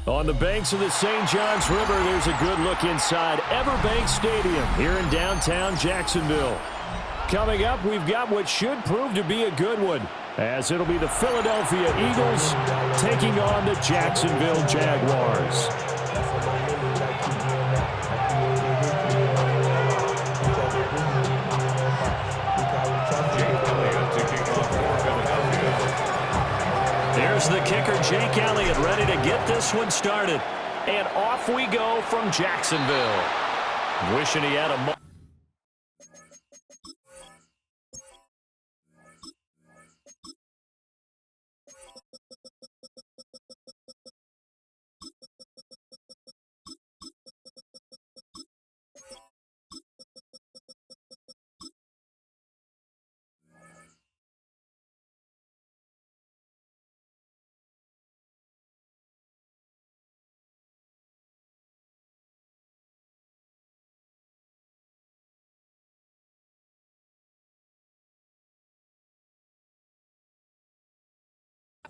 On the banks of the St. Johns River, there's a good look inside Everbank Stadium here in downtown Jacksonville. Coming up, we've got what should prove to be a good one, as it'll be the Philadelphia Eagles taking on the Jacksonville Jaguars. There's the kicker, Jake Elliott, ready to get this one started. And off we go from Jacksonville. Wishing he had a...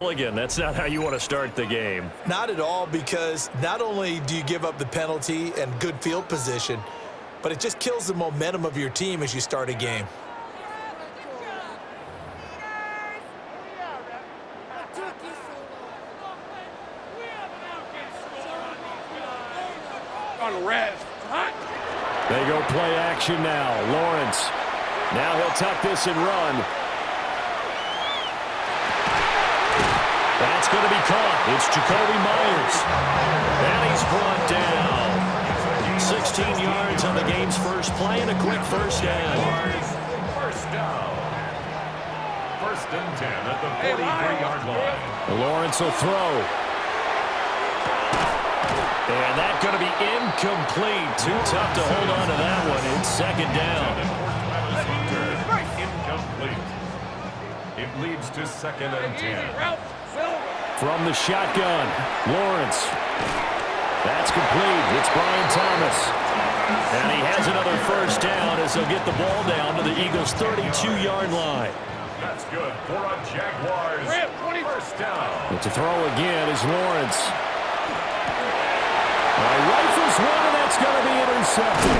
Well, again, that's not how you want to start the game. Not at all, because not only do you give up the penalty and good field position, but it just kills the momentum of your team as you start a game. They go play action now. Lawrence. Now he'll tuck this and run. That's going to be caught. It's Jakobi Meyers. And he's brought down. 16 yards on the game's first play and a quick first down. First down. First and 10 at the 43-yard line. Lawrence will throw. And that's going to be incomplete. Too tough to hold on to that one. It's second down. Incomplete. It leads to second and 10. From the shotgun, Lawrence. That's complete. It's Brian Thomas. And he has another first down as they'll get the ball down to the Eagles' 32-yard line. That's good for a Jaguars first down. But to throw again is Lawrence. Rifles one, and that's going to be intercepted.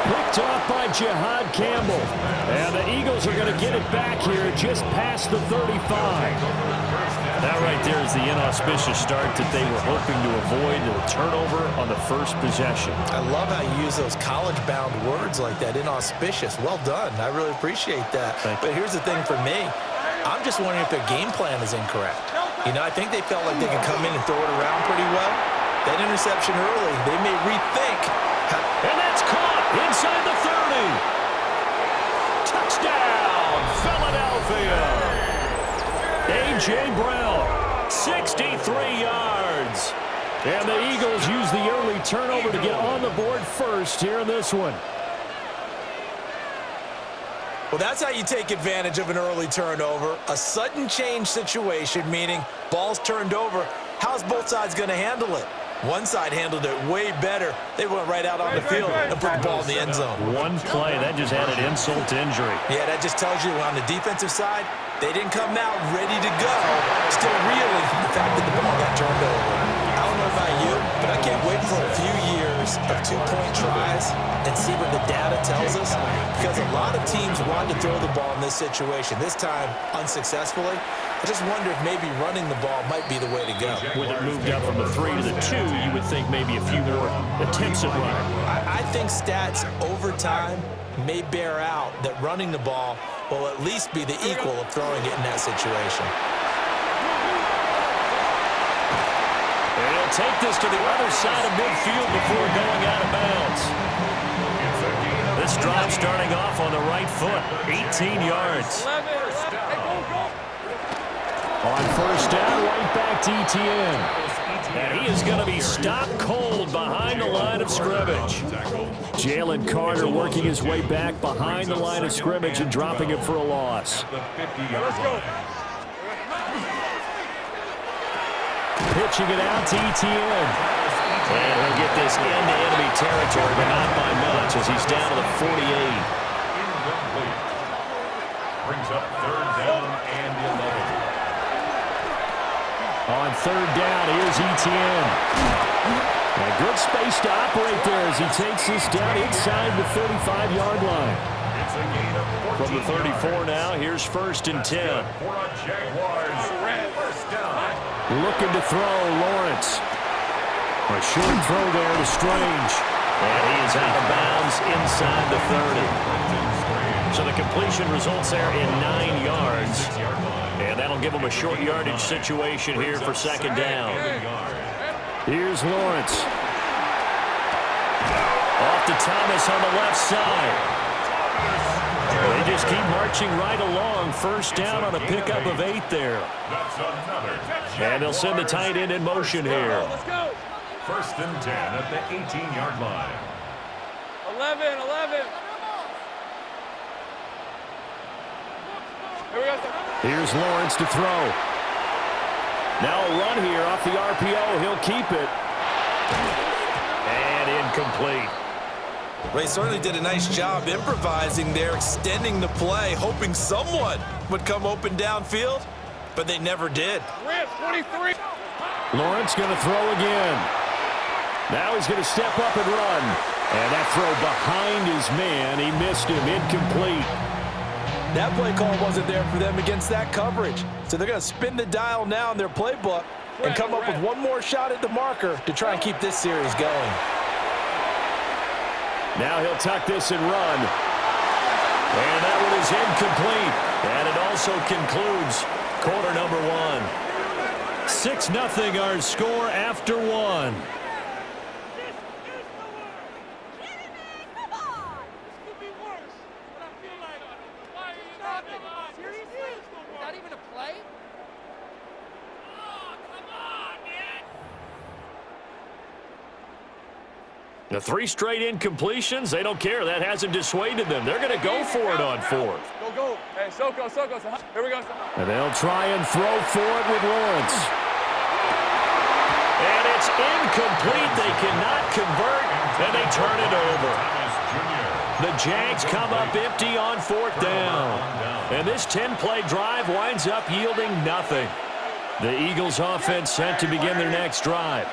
Picked off by Jihad Campbell. And the Eagles are going to get it back here just past the 35. That right there is the inauspicious start that they were hoping to avoid, the turnover on the first possession. I love how you use those college-bound words like that, inauspicious. Well done. I really appreciate that. But here's the thing for me. I'm just wondering if their game plan is incorrect. You know, I think they felt like they could come in and throw it around pretty well. That interception early, they may rethink. And that's caught inside the 30. Touchdown, Philadelphia. A.J. Brown, 63 yards. And the Eagles use the early turnover to get on the board first here in this one. Well, that's how you take advantage of an early turnover. A sudden change situation, meaning ball's turned over. How's both sides going to handle it? One side handled it way better. They went right out on the field and put the ball in the end zone. One play, that just added insult to injury. Yeah, that just tells you on the defensive side, they didn't come out ready to go, still reeling from the fact that the ball got turned over. I don't know about you, but I can't wait for a few years of two-point tries and see what the data tells us, because a lot of teams wanted to throw the ball in this situation, this time unsuccessfully. I just wonder if maybe running the ball might be the way to go. With it moved up from the 3 to the 2, you would think maybe a few more attempts at running. I think stats over time may bear out that running the ball will at least be the equal of throwing it in that situation. And he'll take this to the other side of midfield before going out of bounds. This drive starting off on the right foot, 18 yards. On first down, right back to Etienne. And he is going to be stopped cold behind the line of scrimmage. Jalen Carter working his way back behind the line of scrimmage and dropping it for a loss. Let's go. Pitching it out to Etienne. And he'll get this into enemy territory, but not by much as he's down to the 48. Incomplete. Brings up third down and 11. On third down, here's Etienne. And a good space to operate there as he takes this down inside the 35-yard line. From the 34 now, here's 1st and 10. Looking to throw, Lawrence. A short throw there to Strange. And he is out of bounds inside the 30. So the completion results there in 9 yards. And that'll give him a short yardage situation here for 2nd down. Here's Lawrence. Off to Thomas on the left side. They just keep marching right along. 1st down on a pickup of 8 there. And they'll send the tight end in motion here. 1st and 10 at the 18-yard line. 11. Here we go. Here's Lawrence to throw. Now a run here off the RPO. He'll keep it. And incomplete. Ray certainly did a nice job improvising there, extending the play, hoping someone would come open downfield, but they never did. 23. Lawrence going to throw again. Now he's going to step up and run. And that throw behind his man. He missed him. Incomplete. That play call wasn't there for them against that coverage. So they're going to spin the dial now in their playbook and come up with one more shot at the marker to try and keep this series going. Now he'll tuck this and run. And that one is incomplete. And it also concludes quarter number 1. 6-0 our score after 1. The 3 straight incompletions, they don't care. That hasn't dissuaded them. They're going to go for it on 4th. Go. Hey, Soko. Here we go. And they'll try and throw for it with Lawrence. And it's incomplete. They cannot convert, and they turn it over. The Jags come up empty on 4th down. And this 10-play drive winds up yielding nothing. The Eagles offense set to begin their next drive.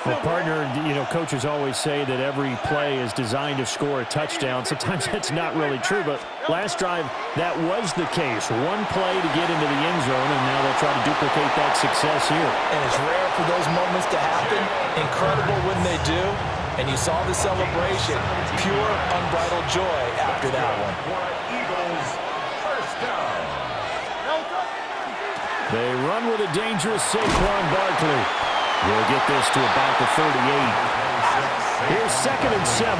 Well, partner, coaches always say that every play is designed to score a touchdown. Sometimes that's not really true, but last drive, that was the case. One play to get into the end zone, and now they'll try to duplicate that success here. And it's rare for those moments to happen. Incredible when they do. And you saw the celebration. Pure, unbridled joy after that one. Eagles, 1st down. They run with a dangerous Saquon Barkley. We'll get this to about the 38. Here's 2nd and 7.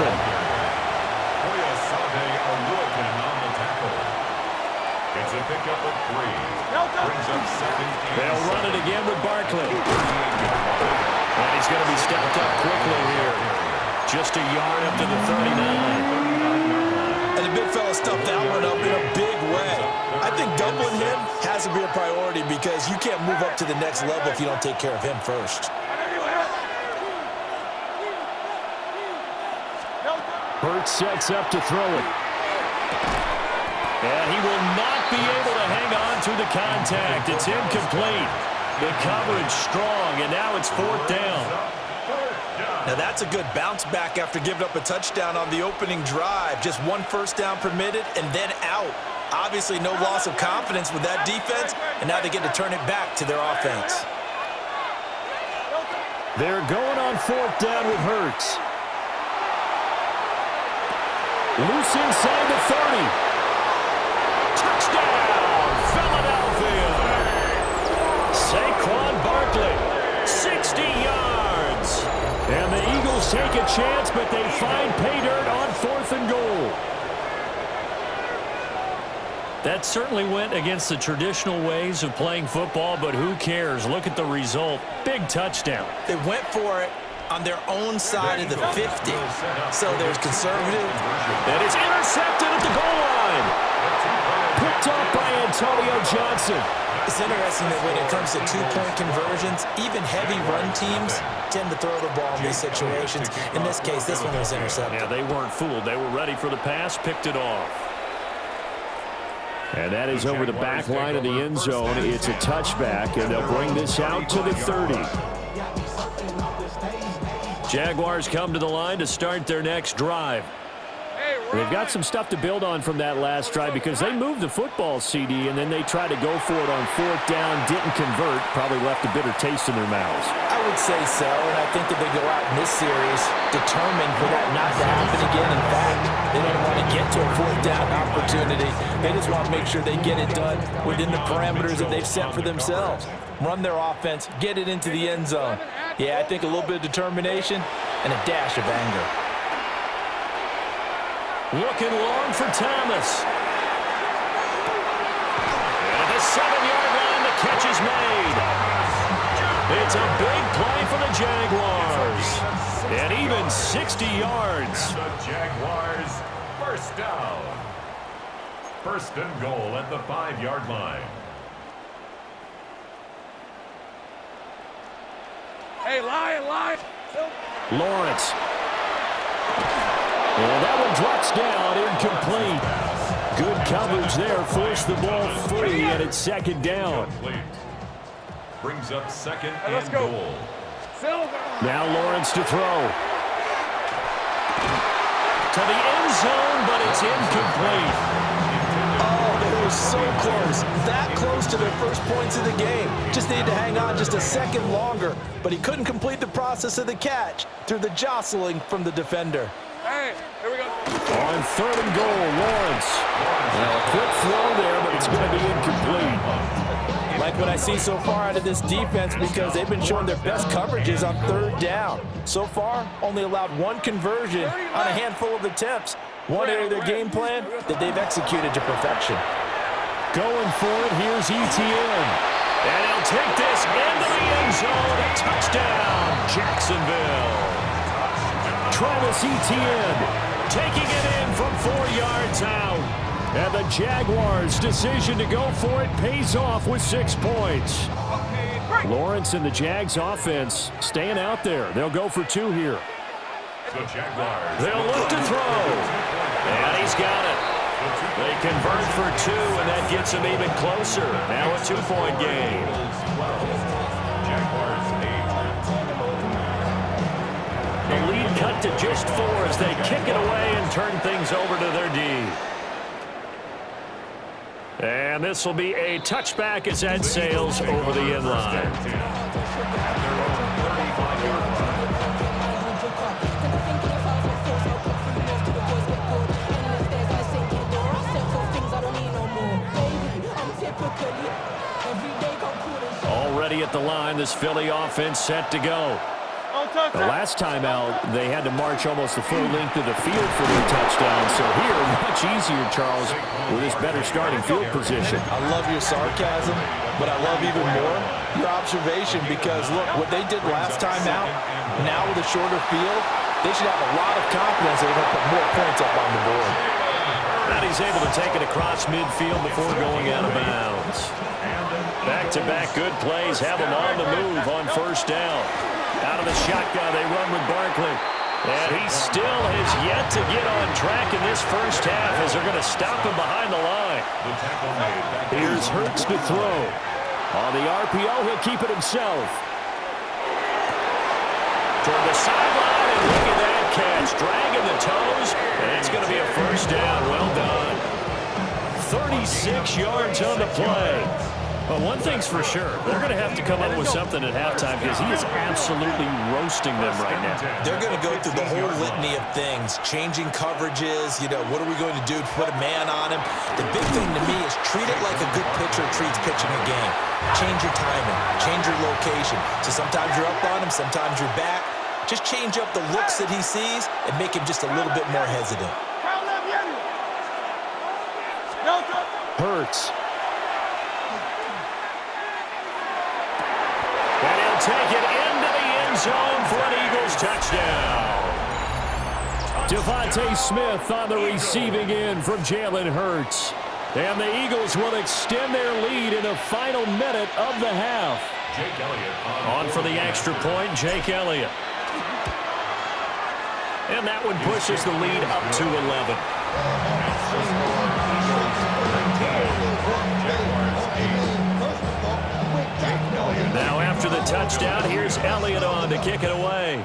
It's a pickup of 3. Brings up 2nd. They'll run it again with Barkley. And he's going to be stepped up quickly here. Just a yard up to the 39. And the big fella stuffed that one up in a big way. I think doubling him has to be a priority because you can't move up to the next level if you don't take care of him first. Hurts sets up to throw it. And he will not be able to hang on to the contact. It's incomplete. The coverage strong, and now it's 4th down. Now that's a good bounce back after giving up a touchdown on the opening drive. Just 1 first down permitted and then out. Obviously no loss of confidence with that defense, and now they get to turn it back to their offense. They're going on 4th down with Hurts. Loose inside the 30. Touchdown, Philadelphia. Saquon Barkley, 60 yards. And the Eagles take a chance, but they find pay dirt on 4th and goal. That certainly went against the traditional ways of playing football, but who cares? Look at the result. Big touchdown. They went for it on their own side of the 50. So there's conservative. And it's intercepted at the goal line. Picked up by Antonio Johnson. It's interesting that when it comes to 2-point conversions, even heavy run teams tend to throw the ball in these situations. In this case, this one was intercepted. Yeah, they weren't fooled. They were ready for the pass, picked it off. And that is over the back line of the end zone. It's a touchback, and they'll bring this out to the 30. Jaguars come to the line to start their next drive. They've got some stuff to build on from that last drive because they moved the football, CD, and then they tried to go for it on 4th down, didn't convert, probably left a bitter taste in their mouths. I would say so, and I think that they go out in this series determined for that not to happen again. In fact, they don't want to get to a 4th down opportunity. They just want to make sure they get it done within the parameters that they've set for themselves. Run their offense, get it into the end zone. Yeah, I think a little bit of determination and a dash of anger. Looking long for Thomas. At the 7-yard line, the catch is made. It's a big play for the Jaguars. And even 60 yards. The Jaguars, first down. First and goal at the 5-yard line. Hey, lie. Lawrence. And that one drops down, incomplete. Good coverage there, forced the ball free, and it's 2nd down. Brings up 2nd Let's and go. goal. Now Lawrence to throw. To the end zone, but it's incomplete. Oh, they were so close. That close to their first points of the game. Just needed to hang on just a second longer, but he couldn't complete the process of the catch through the jostling from the defender. Hey, here we go. On 3rd and goal, Lawrence. Now a quick throw there, but it's going to be incomplete. Like what I see so far out of this defense because they've been showing their best coverages on 3rd down. So far, only allowed 1 conversion on a handful of attempts. One area of their game plan that they've executed to perfection. Going for it, here's Etienne. And he'll take this into the end zone. A touchdown, Jacksonville. Travis Etienne taking it in from 4 yards out. And the Jaguars' decision to go for it pays off with 6 points. Lawrence and the Jags offense staying out there. They'll go for 2 here. The Jaguars. They'll look to throw. And he's got it. They convert for 2, and that gets them even closer. Now a 2-point game. Jaguars 8. The lead cut to just 4 as they kick it away and turn things over to their D. And this will be a touchback as that sails over the end line. Already at the line, this Philly offense set to go. The last time out, they had to march almost the full length of the field for their touchdown. So here, much easier, Charles, with this better starting field position. I love your sarcasm, but I love even more your observation because, look, what they did last time out, now with a shorter field, they should have a lot of confidence they're going to put more points up on the board. And he's able to take it across midfield before going out of bounds. Back-to-back good plays have them on the move on 1st down. Out of the shotgun, they run with Barkley. And he still has yet to get on track in this first half as they're going to stop him behind the line. Here's Hurts to throw. On the RPO, he'll keep it himself. Toward the sideline, and look at that catch. Dragging the toes, and it's going to be a 1st down. Well done. 36 yards on the play. Well, one thing's for sure. They're going to have to come up with something at halftime because he is absolutely roasting them right now. They're going to go through the whole litany of things, changing coverages, what are we going to do to put a man on him? The big thing to me is treat it like a good pitcher treats pitching a game. Change your timing, change your location. So sometimes you're up on him, sometimes you're back. Just change up the looks that he sees and make him just a little bit more hesitant. Hurts. And he'll take it into the end zone for an Eagles touchdown. Devontae Smith on the receiving end from Jalen Hurts. And the Eagles will extend their lead in the final minute of the half. Jake Elliott On for the extra point, Jake Elliott. And that one pushes the lead up to 11. touchdown. Here's Elliott on to kick it away.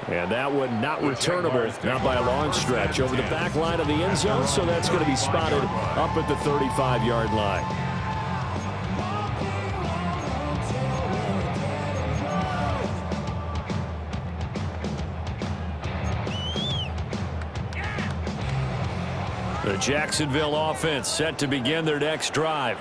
And that one not returnable, not by a long stretch, over the back line of the end zone, so that's going to be spotted up at the 35-yard line. The Jacksonville offense set to begin their next drive.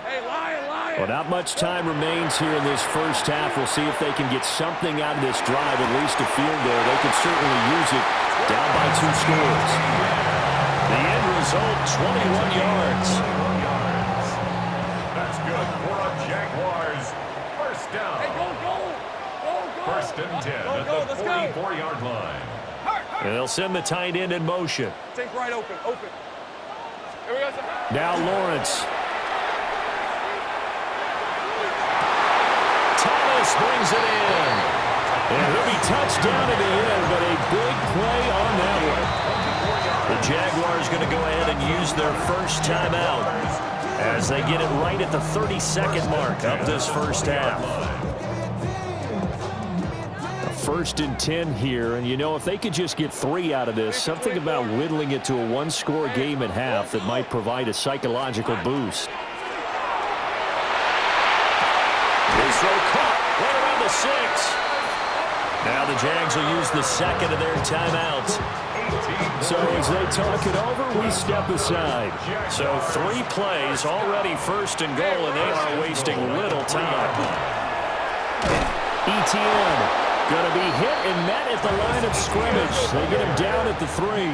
Well, not much time remains here in this first half. We'll see if they can get something out of this drive, at least a field goal. They could certainly use it down by 2 scores. The end result, 21 yards. That's good for a Jaguars. First down. Hey, go. First and 10 at the 44-yard line. And they'll send the tight end in motion. Take right open. Here we go. Now Lawrence. Thomas brings it in. And he'll be touched down at the end, but a big play on that one. The Jaguars going to go ahead and use their first timeout as they get it right at the 32nd mark of this first half. First and 10 here, and you know, if they could just get 3 out of this, something about whittling it to a 1-score game at half that might provide a psychological boost. His throw caught right around the 6. Now the Jags will use the second of their timeouts. So as they talk it over, we step aside. So 3 plays, already first and goal, and they are wasting little time. ETN. Going to be hit and met at the line of scrimmage. They get him down at the 3.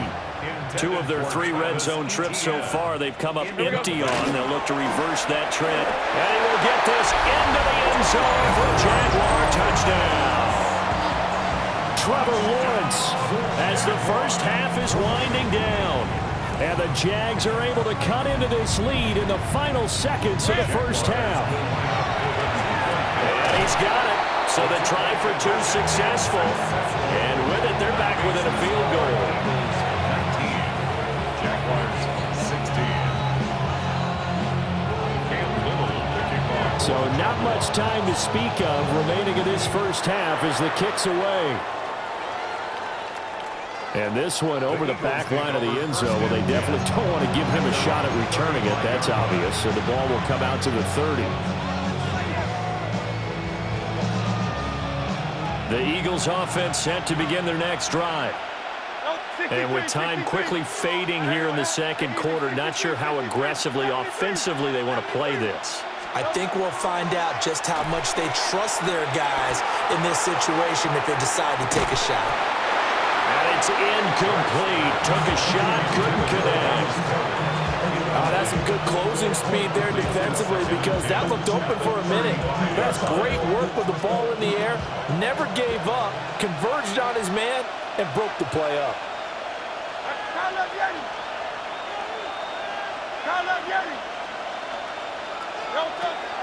2 of their 3 red zone trips so far, they've come up empty on. They'll look to reverse that trend. And he will get this into the end zone for a Jaguar touchdown. Trevor Lawrence as the first half is winding down. And the Jags are able to cut into this lead in the final seconds of the first half. And he's got it. So the try for 2 successful. And with it, they're back within a field goal. Jaguars 16. So not much time to speak of remaining in this first half as the kick's away. And this one over the back line of the end zone. Well, they definitely don't want to give him a shot at returning it. That's obvious. So the ball will come out to the 30. The Eagles offense set to begin their next drive. And with time quickly fading here in the second quarter, not sure how aggressively, offensively they want to play this. I think we'll find out just how much they trust their guys in this situation if they decide to take a shot. And it's incomplete. Took a shot, couldn't connect. That's some good closing speed there defensively because that looked open for a minute. That's great work with the ball in the air. Never gave up, converged on his man, and broke the play up.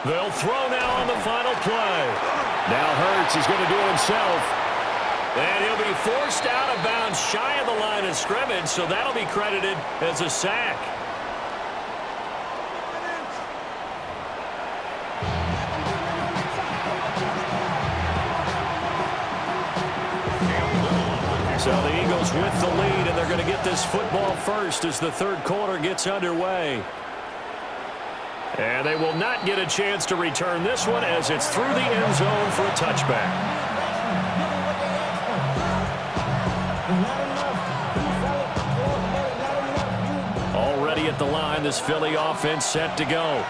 They'll throw now on the final play. Now Hurts is going to do it himself. And he'll be forced out of bounds shy of the line of scrimmage, so that'll be credited as a sack. So the Eagles with the lead, and they're going to get this football first as the third quarter gets underway. And they will not get a chance to return this one as it's through the end zone for a touchback. Already at the line, this Philly offense set to go.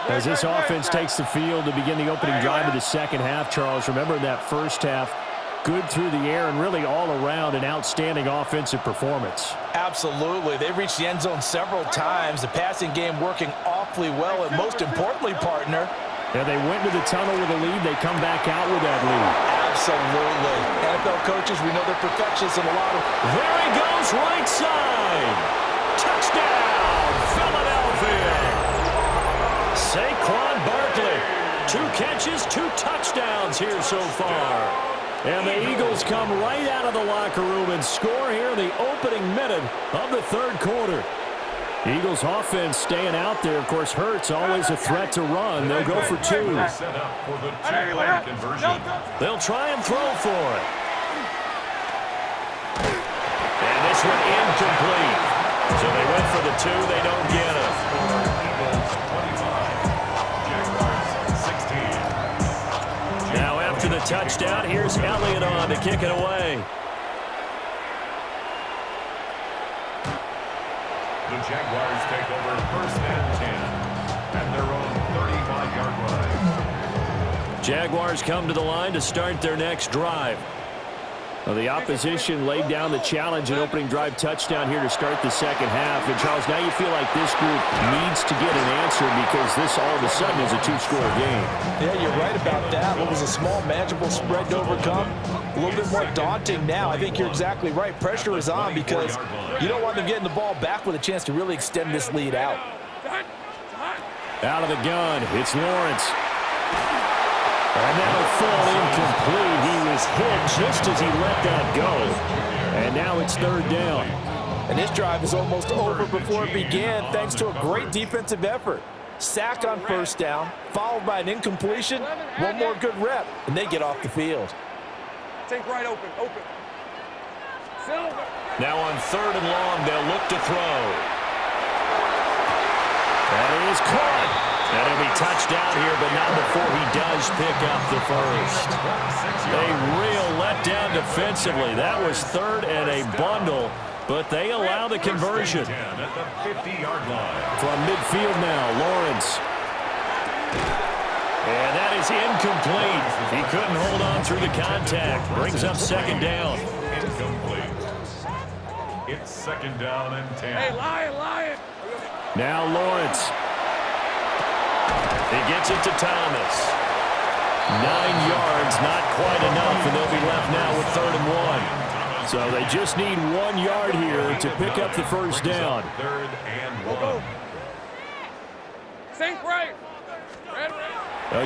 As this offense takes the field to begin the opening drive of the second half, Charles, remember that first half, good through the air and really all around an outstanding offensive performance. Absolutely. They've reached the end zone several times. The passing game working awfully well, and most importantly, partner. Yeah, they went to the tunnel with a lead. They come back out with that lead. Absolutely. NFL coaches, we know they're perfectionists in a lot of... There he goes, right side. Touchdown, Philadelphia. Saquon Barkley. 2 catches, 2 touchdowns here so far. And the Eagles come right out of the locker room and score here in the opening minute of the third quarter. Eagles offense staying out there. Of course, Hurts always a threat to run. They'll go for 2. Set up for the two-point conversion. They'll try and throw for it. And this one incomplete. So they went for the 2. They don't get it. Eagles 25, Jaguars 16. Now after the touchdown, here's Elliott on to kick it away. The Jaguars take over 1st and 10 at their own 35-yard line. Jaguars come to the line to start their next drive. Well, the opposition laid down the challenge and opening drive touchdown here to start the second half. And, Charles, now you feel like this group needs to get an answer because this all of a sudden is a 2-score game. Yeah, you're right about that. What was a small, manageable spread to overcome, a little bit more daunting now. I think you're exactly right. Pressure is on because you don't want them getting the ball back with a chance to really extend this lead out. Out of the gun, it's Lawrence. And that'll fall incomplete. He was hit just as he let that go. And now it's 3rd down. And this drive is almost over before it began thanks to a great defensive effort. Sack on 1st down, followed by an incompletion, one more good rep, and they get off the field. Take right open. Silver. Now on 3rd and long, they'll look to throw. That is caught. And he'll be touched down here, but not before he does pick up the first. A real letdown defensively. That was 3rd and a bundle, but they allow the conversion. At the 50-yard line. From midfield now, Lawrence. And that is incomplete. He couldn't hold on through the contact. Brings up 2nd down. Incomplete. It's 2nd down and 10. Hey, Lion. Now Lawrence. He gets it to Thomas. 9 yards, not quite enough, and they'll be left now with 3rd and 1. So they just need 1 yard here to pick up the first down. 3rd and 1. Sink right. Red.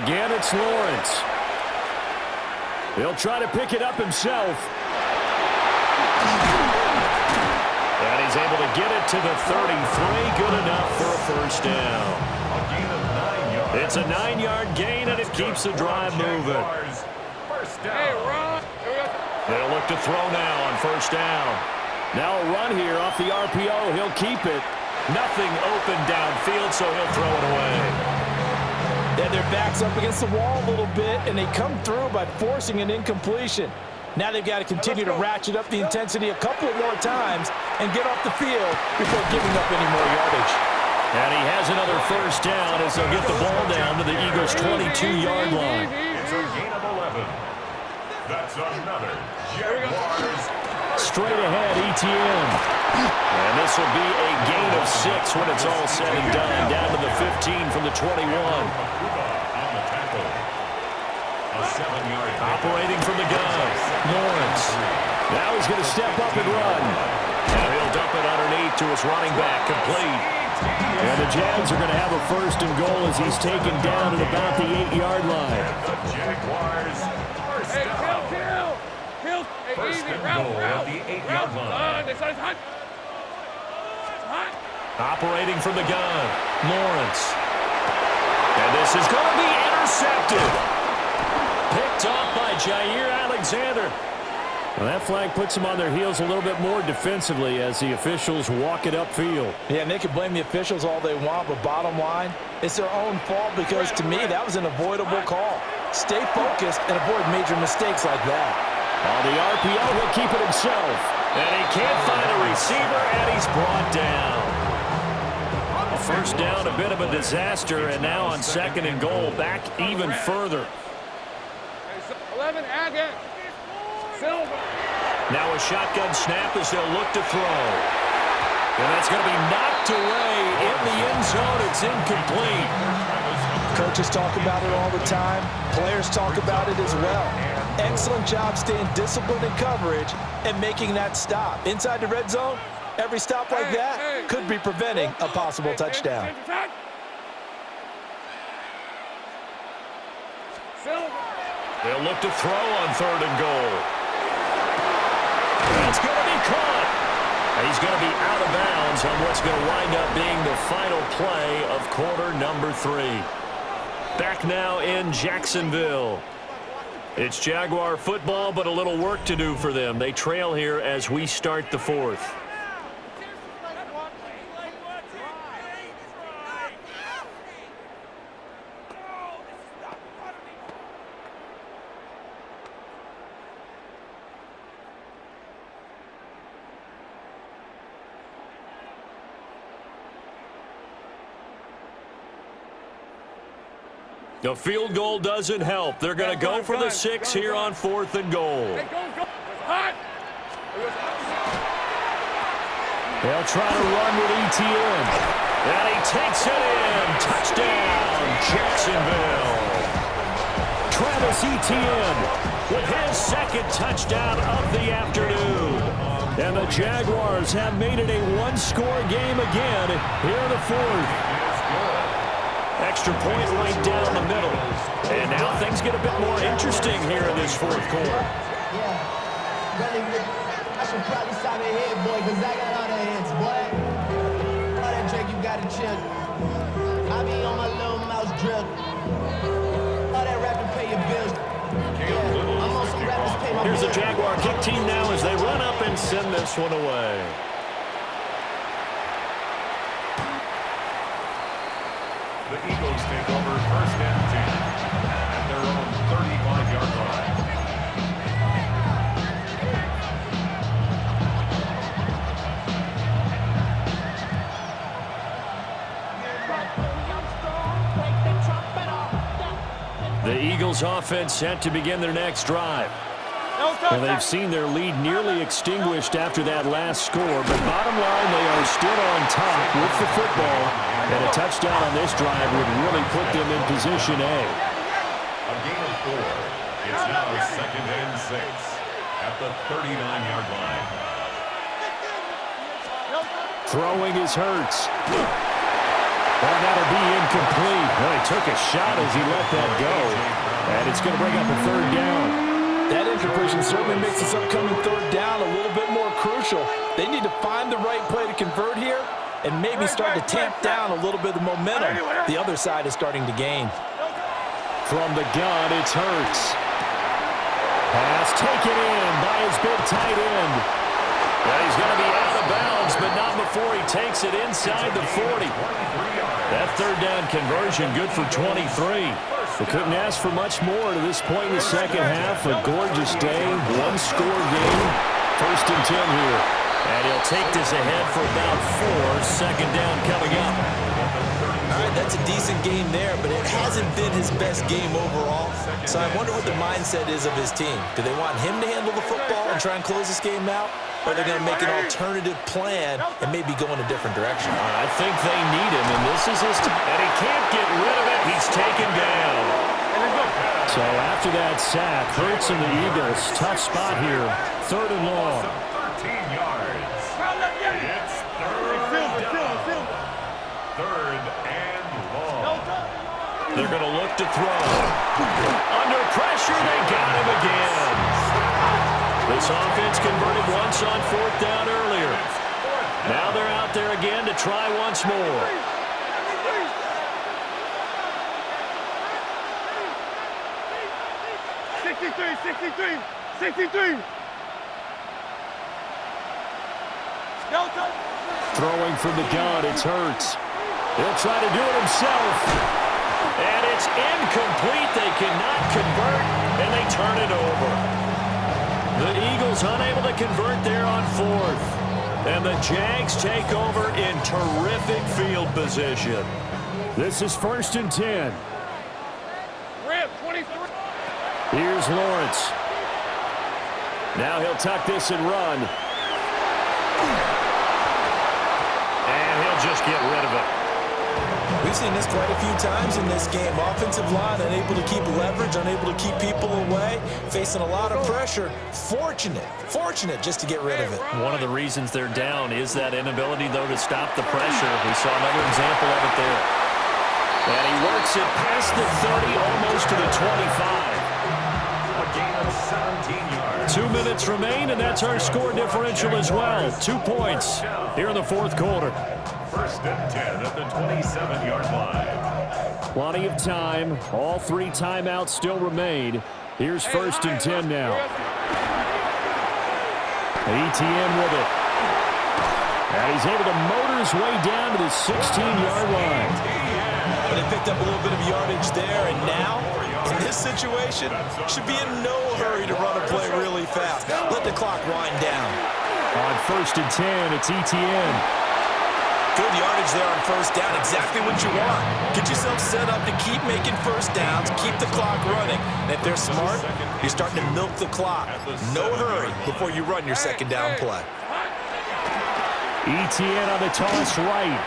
Again, it's Lawrence. He'll try to pick it up himself. And he's able to get it to the 33. Good enough for a first down. A gain of 9 yards. It's a 9-yard gain, and it keeps the drive moving. Jaguars, 1st down. Hey, Ron. Here we go. They'll look to throw now on 1st down. Now a run here off the RPO. He'll keep it. Nothing open downfield, so he'll throw it away. Yeah, their back's up against the wall a little bit, and they come through by forcing an incompletion. Now they've got to continue to ratchet up the intensity a couple more times and get off the field before giving up any more yardage. And he has another first down as they'll get the ball down to the Eagles' 22-yard line. It's a gain of 11. That's another Jaguars. Straight ahead, ETN. And this will be a gain of 6 when it's all said and done. Down to the 15 from the 21. Makuba on the tackle. A 7-yard Operating from the gun, Lawrence. Now he's going to step up and run. And he'll dump it underneath to his running back, complete. And the Jags are going to have a 1st and goal as he's taken down at about the 8-yard line. The Jaguars, 1st Hey, down. kill. Hey, 1st easy. and Route. goal at the 8-yard line. This one's hot. Hot. Operating from the gun, Lawrence. And this is going to be intercepted. Picked off by Jair Alexander. Well, that flag puts them on their heels a little bit more defensively as the officials walk it upfield. Yeah, and they can blame the officials all they want, but bottom line, it's their own fault because, to me, that was an avoidable call. Stay focused and avoid major mistakes like that. On the RPO, he'll keep it himself. And he can't find a receiver, and he's brought down. A first down, a bit of a disaster, and now on 2nd and goal, back even further. 11, again. Silver. Now a shotgun snap as they'll look to throw. And that's going to be knocked away in the end zone. It's incomplete. Coaches talk about it all the time. Players talk about it as well. Excellent job staying disciplined in coverage and making that stop. Inside the red zone, every stop like that could be preventing a possible touchdown. Silver. They'll look to throw on 3rd and goal. It's going to be caught. He's going to be out of bounds on what's going to wind up being the final play of quarter number 3. Back now in Jacksonville. It's Jaguar football, but a little work to do for them. They trail here as we start the 4th. The field goal doesn't help. They're going to go for the 6 here on 4th and goal. They'll try to run with ETN. And he takes it in. Touchdown, Jacksonville. Travis Etienne with his 2nd touchdown of the afternoon. And the Jaguars have made it a one-score game again here in the 4th. Extra point right down the middle. And now things get a bit more interesting here in this 4th quarter. Yeah. I should probably stop at head, boy, because I got all the heads, boy. All that Drake, you got to chill. I be on my little mouse drill. All that rap to pay your bills. Yeah. I'm on some rappers pay my bills. Here's the Jaguar kick team now as they run up and send this one away. The Eagles take over 1st and 10 at their own 35-yard line. The Eagles offense set to begin their next drive. Well, they've seen their lead nearly extinguished after that last score, but bottom line, they are still on top with the football, and a touchdown on this drive would really put them in position A. A gain of 4. It's now 2nd and 6 at the 39-yard line. Throwing is Hurts. And that'll be incomplete. Well, he took a shot as he let that go, and it's going to bring up a 3rd down. That incompletion certainly makes this upcoming 3rd down a little bit more crucial. They need to find the right play to convert here and maybe start to tamp down a little bit of momentum the other side is starting to gain. From the gun, it's Hurts. Pass taken in by his big tight end. Well, he's going to be out of bounds, but not before he takes it inside the 40. That 3rd down conversion good for 23. They couldn't ask for much more to this point in the 2nd half. A gorgeous day, one-score game. 1st and 10 here. And he'll take this ahead for about 4. 2nd down coming up. All right, that's a decent game there, but it hasn't been his best game overall. So I wonder what the mindset is of his team. Do they want him to handle the football and try and close this game out? Or they're going to make an alternative plan and maybe go in a different direction? I think they need him, and this is his time. And he can't get rid of it. He's taken down. So after that sack, Hurts and the Eagles, tough spot here. 3rd and long. 13 yards. It's 3rd and long. They're going to look to throw. Under pressure, they got him again. This offense converted once on 4th down earlier. Now they're out there again to try once more. Throwing from the gun, it's Hurts. He'll try to do it himself. And it's incomplete. They cannot convert, and they turn it over. The Eagles unable to convert there on 4th. And the Jags take over in terrific field position. This is 1st and 10. Rip, 23. Here's Lawrence. Now he'll tuck this and run. And he'll just get rid of it. We've seen this quite a few times in this game. Offensive line unable to keep leverage, unable to keep people away, facing a lot of pressure. Fortunate just to get rid of it. One of the reasons they're down is that inability, though, to stop the pressure. We saw another example of it there. And he works it past the 30, almost to the 25. A gain of 17 yards. 2 minutes minutes remain, and that's our score differential as well. 2 points here in the fourth quarter. First and 10 at the 27-yard line. Plenty of time. All 3 timeouts still remain. Here's first and 10 now. ETN with it. And he's able to motor his way down to the 16-yard line. They picked up a little bit of yardage there, and now, in this situation, should be in no hurry to run a play really fast. Let the clock wind down. On first and 10, it's ETN. Good yardage there on first down. Exactly what you want. Get yourself set up to keep making first downs, keep the clock running. And if they're smart, you're starting to milk the clock. No hurry before you run your second down play. ETN on the toss right.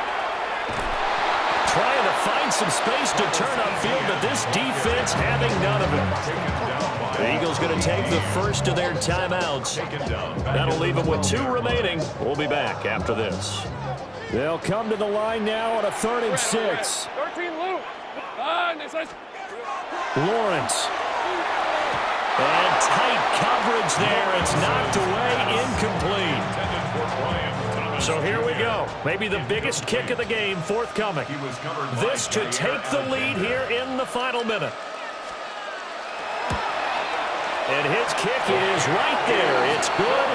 Trying to find some space to turn upfield, but this defense having none of it. The Eagles going to take the first of their timeouts. That'll leave them with 2 remaining. We'll be back after this. They'll come to the line now on a 3rd and 6. 13 Lou. Lawrence. And tight coverage there. It's knocked away, incomplete. So here we go. Maybe the biggest kick of the game forthcoming. This to take the lead here in the final minute. And his kick is right there. It's good.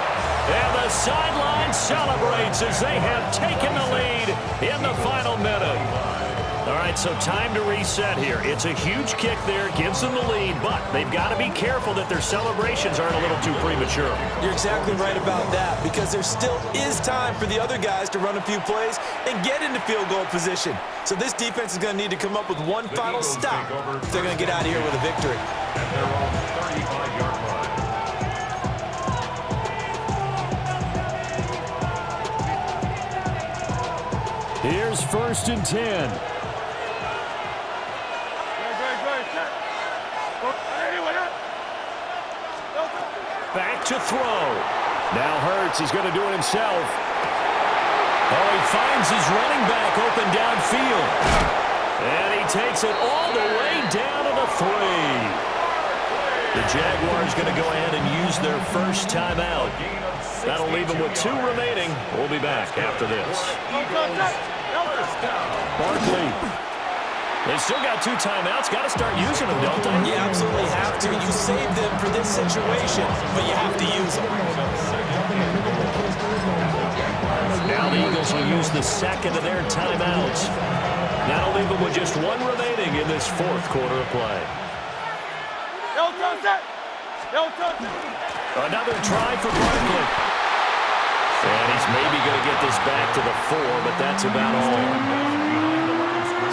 And the sideline celebrates as they have taken the lead in the final minute. All right, so time to reset here. It's a huge kick there, gives them the lead, but they've got to be careful that their celebrations aren't a little too premature. You're exactly right about that, because there still is time for the other guys to run a few plays and get into field goal position. So this defense is going to need to come up with one final stop if they're going to get out of here with a victory. And they're on the 35-yard line. Here's first and 10. Back to throw. Now Hurts, he's going to do it himself. Oh, he finds his running back open downfield. And he takes it all the way down to the 3. The Jaguars going to go ahead and use their first timeout. That'll leave them with 2 remaining. We'll be back after this. Barkley. They still got 2 timeouts. Got to start using them, don't they? You absolutely have to. You save them for this situation, but you have to use them. Now the Eagles will use the second of their timeouts. That'll leave them with just 1 remaining in this fourth quarter of play. Another try for Barkley. And he's maybe going to get this back to the 4, but that's about all.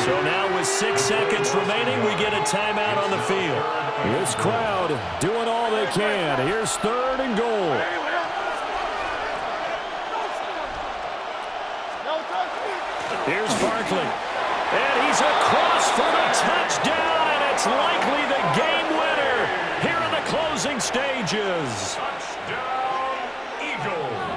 So now with 6 seconds remaining, we get a timeout on the field. This crowd doing all they can. Here's 3rd and goal. Here's Barkley. And he's across for the touchdown, and it's likely the game winner here in the closing stages.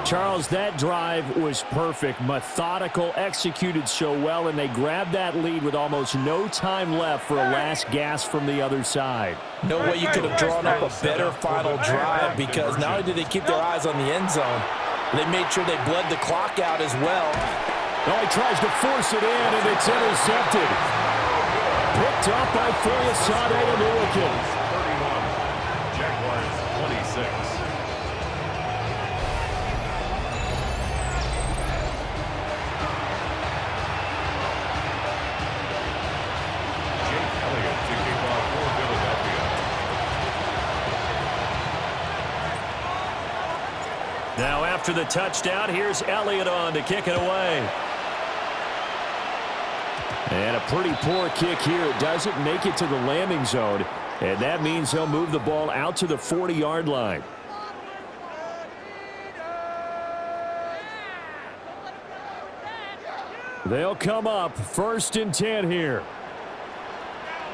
Charles, that drive was perfect, methodical, executed so well, and they grabbed that lead with almost no time left for a last gasp from the other side. No way you could have drawn up a better final drive, because not only did they keep their eyes on the end zone, they made sure they bled the clock out as well. Oh, he tries to force it in, and it's intercepted. Picked up by Foyesade and Oluokun. 31, Jaguars 26. Now after the touchdown, here's Elliott on to kick it away. And a pretty poor kick here. It doesn't make it to the landing zone. And that means they'll move the ball out to the 40-yard line. They'll come up 1st and 10 here.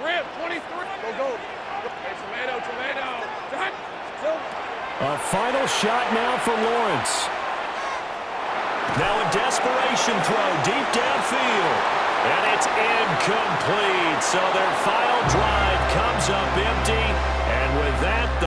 Rip, 23. Go. Hey, tomato. A final shot now for Lawrence. Now a desperation throw deep downfield. And it's incomplete. So their final drive comes up empty. And with that,